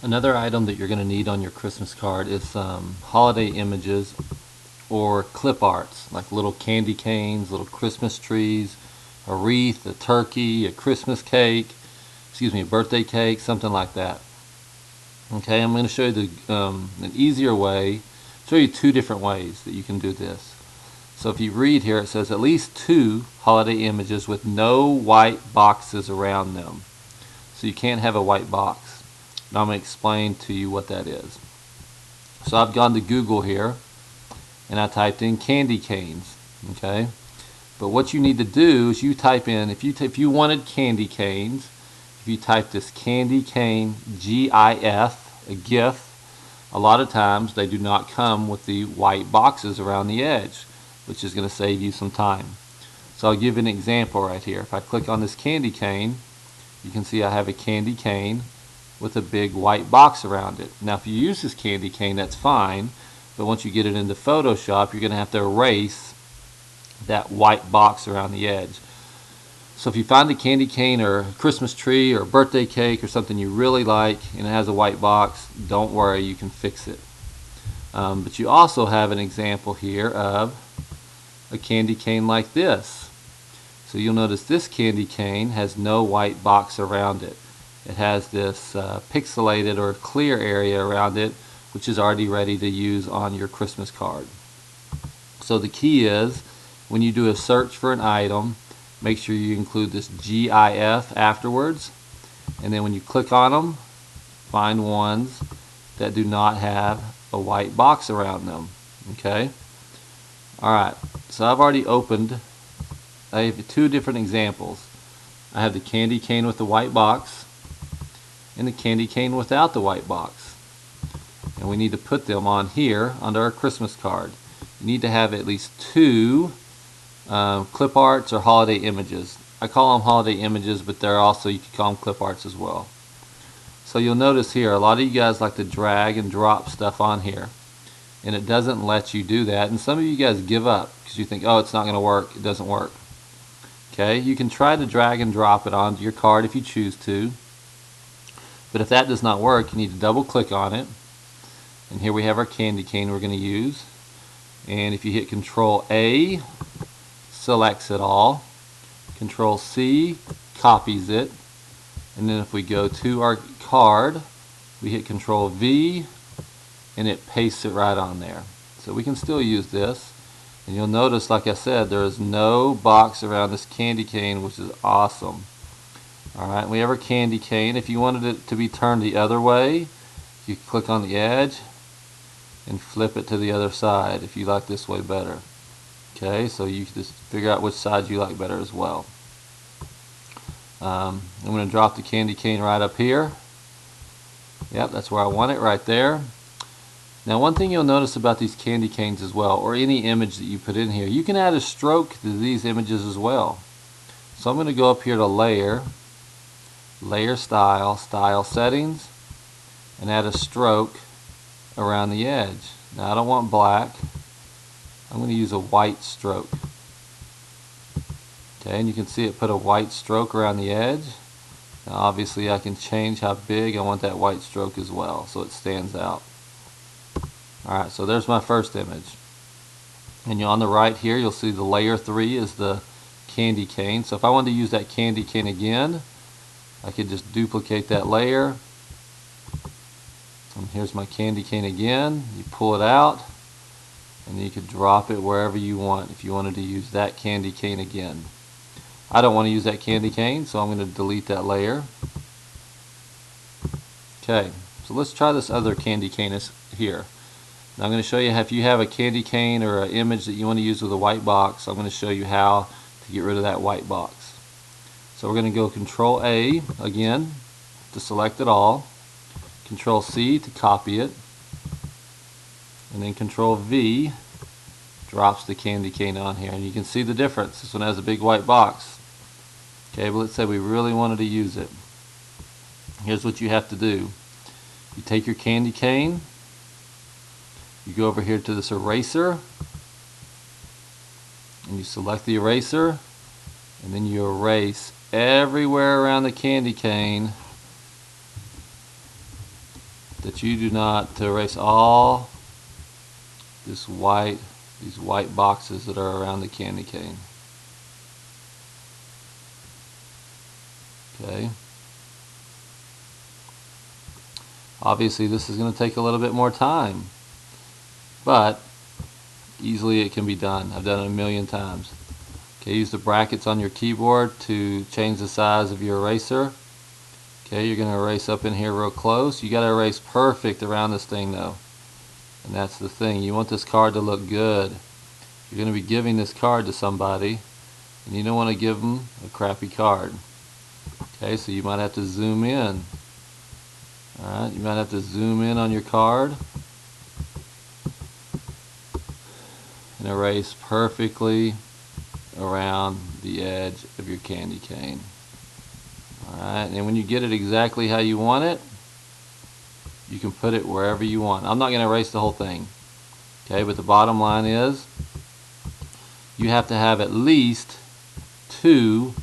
Another item that you're going to need on your Christmas card is some holiday images or clip arts, like little candy canes, little Christmas trees, a wreath, a turkey, a Christmas cake, a birthday cake, something like that. Okay, I'm going to show you an easier way, show you two different ways that you can do this. So if you read here, it says at least 2 holiday images with no white boxes around them. So you can't have a white box. Now I'm going to explain to you what that is. So I've gone to Google here and I typed in candy canes. Okay, but what you need to do is you type in, if you wanted candy canes, if you type this candy cane GIF, a GIF, a lot of times they do not come with the white boxes around the edge, which is going to save you some time. So I'll give you an example right here. If I click on this candy cane, you can see I have a candy cane with a big white box around it. Now if you use this candy cane, that's fine, but once you get it into Photoshop, you're going to have to erase that white box around the edge. So if you find a candy cane or a Christmas tree or a birthday cake or something you really like and it has a white box, don't worry, you can fix it. But you also have an example here of a candy cane like this. So you'll notice this candy cane has no white box around it. It has this pixelated or clear area around it, which is already ready to use on your Christmas card. So the key is, when you do a search for an item, make sure you include this GIF afterwards, and then when you click on them, find ones that do not have a white box around them. Okay? Alright, so I've already opened, I have 2 different examples. I have the candy cane with the white box and the candy cane without the white box. And we need to put them on here under our Christmas card. You need to have at least 2 clip arts or holiday images. I call them holiday images, but they're also, you can call them clip arts as well. So you'll notice here, a lot of you guys like to drag and drop stuff on here, and it doesn't let you do that. And some of you guys give up because you think, oh, it's not going to work. It doesn't work. Okay, you can try to drag and drop it onto your card if you choose to, but if that does not work, you need to double click on it. And here we have our candy cane we're going to use. And if you hit Control A, selects it all. Control C copies it, and then if we go to our card, we hit Control V and it pastes it right on there. So we can still use this, and you'll notice, like I said, there is no box around this candy cane, which is awesome. Alright, we have our candy cane. If you wanted it to be turned the other way, you click on the edge and flip it to the other side if you like this way better. Okay, so you can just figure out which side you like better as well. I'm going to drop the candy cane right up here. Yep, that's where I want it, right there. Now one thing you'll notice about these candy canes as well, or any image that you put in here, you can add a stroke to these images as well. So I'm going to go up here to Layer, Layer Style, Style Settings, and add a stroke around the edge. Now I don't want black. I'm going to use a white stroke. Okay, and you can see it put a white stroke around the edge. Now obviously I can change how big I want that white stroke as well, so it stands out. Alright, so there's my first image. And on the right here, you'll see the layer 3 is the candy cane. So if I wanted to use that candy cane again, I could just duplicate that layer. And here's my candy cane again. You pull it out, and you could drop it wherever you want if you wanted to use that candy cane again. I don't want to use that candy cane, so I'm going to delete that layer. Okay, so let's try this other candy cane here. Now I'm going to show you how, if you have a candy cane or an image that you want to use with a white box, I'm going to show you how to get rid of that white box. So we're going to go Control A again to select it all, Control C to copy it, and then Control V drops the candy cane on here, and you can see the difference. This one has a big white box. Okay, but let's say we really wanted to use it. Here's what you have to do. You take your candy cane, you go over here to this eraser, and you select the eraser, and then you erase everywhere around the candy cane that you do not to erase all these white boxes that are around the candy cane. Okay. Obviously this is going to take a little bit more time, but easily it can be done. I've done it a million times. Okay, use the brackets on your keyboard to change the size of your eraser. Okay, you're going to erase up in here real close. You got to erase perfect around this thing though. And that's the thing. You want this card to look good. You're going to be giving this card to somebody, and you don't want to give them a crappy card. Okay, so you might have to zoom in. Alright, you might have to zoom in on your card and erase perfectly around the edge of your candy cane. Alright, and when you get it exactly how you want it, you can put it wherever you want. I'm not going to erase the whole thing. Okay, but the bottom line is you have to have at least 2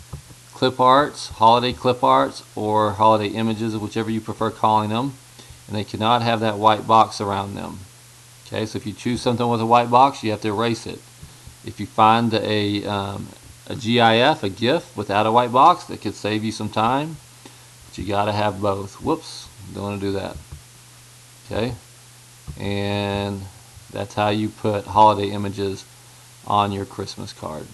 clip arts, holiday clip arts, or holiday images, whichever you prefer calling them, and they cannot have that white box around them. Okay, so if you choose something with a white box, you have to erase it. If you find a GIF, a GIF without a white box, that could save you some time, but you got to have both. Whoops, don't want to do that. Okay, and that's how you put holiday images on your Christmas card.